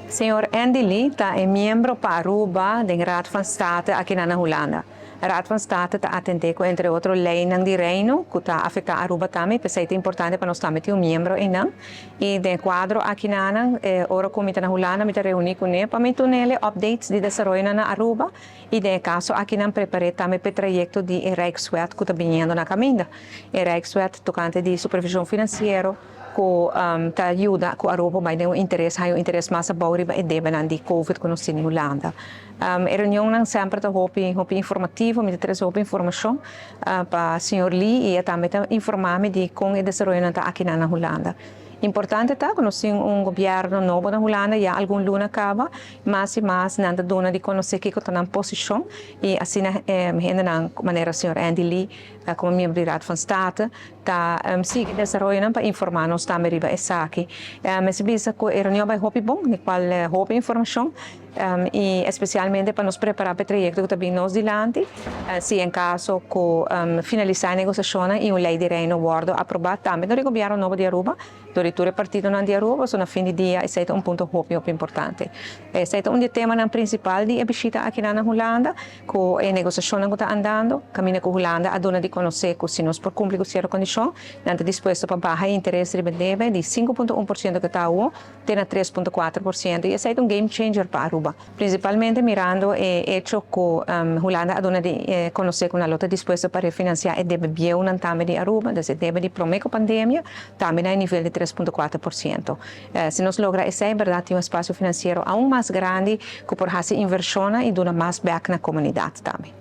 Senhor Andy Lee é membro para Aruba do Raad van State aqui na Holanda. A Raad van State está atendendo, entre outros, lei de reino, que está afetando Aruba também, porque é importante para nós também ter membro em não. E de quadro aqui na ora como na Holanda, me reuni com ele para me tornar updates de desenvolvimento na Aruba. E de caso aqui na preparei também para o projeto de Rijkswet que está vindo na caminho. Rijkswet tocante de supervisão financeira, que ajuda a Aruba a ter um interesse mais bom e deben de COVID que nós temos na Holanda. A reunião sempre está muito informativa, me traz muita informação para o Sr. Lee e também informar-me de como é desenvolvimento aqui na Holanda. Importante está que nós temos governo novo na Holanda, já algum luna acaba, mais e mais nada dona de conhecer que está na posição e assim na maneira o Sr. Andy Lee, como membro da Raad van State, está sigue desenvolvendo para informar nós também riba essa aqui. Mas bisa que a reunião vai muito bom, de qual houve informação e especialmente para nos preparar para o projeto que também nós dilante, se em caso que finalizar a negociação e uma lei de reino wordo aprovada também do governo novo de Aruba, do partido de Aruba, so na fim de dia é um ponto muito importante. É um tema principal de visita aqui na Holanda, que a negociação que está andando, caminha com a Holanda, a dona de conhecer que se nós por cumprir com a condição, não está disposto para baixar interesse de 5,1% que está hoje, tem 3,4%, e é um game changer para Aruba. Principalmente mirando o hecho que a Holanda a dona de conhecer que a lota disposta para refinanciar e deve bem um também de Aruba, deve de prometer a pandemia, também a nível de 3,4%. Se nós logramos isso, é verdade, um espaço financeiro aún mais grande que por fazer inversão e dar mais back na comunidade também.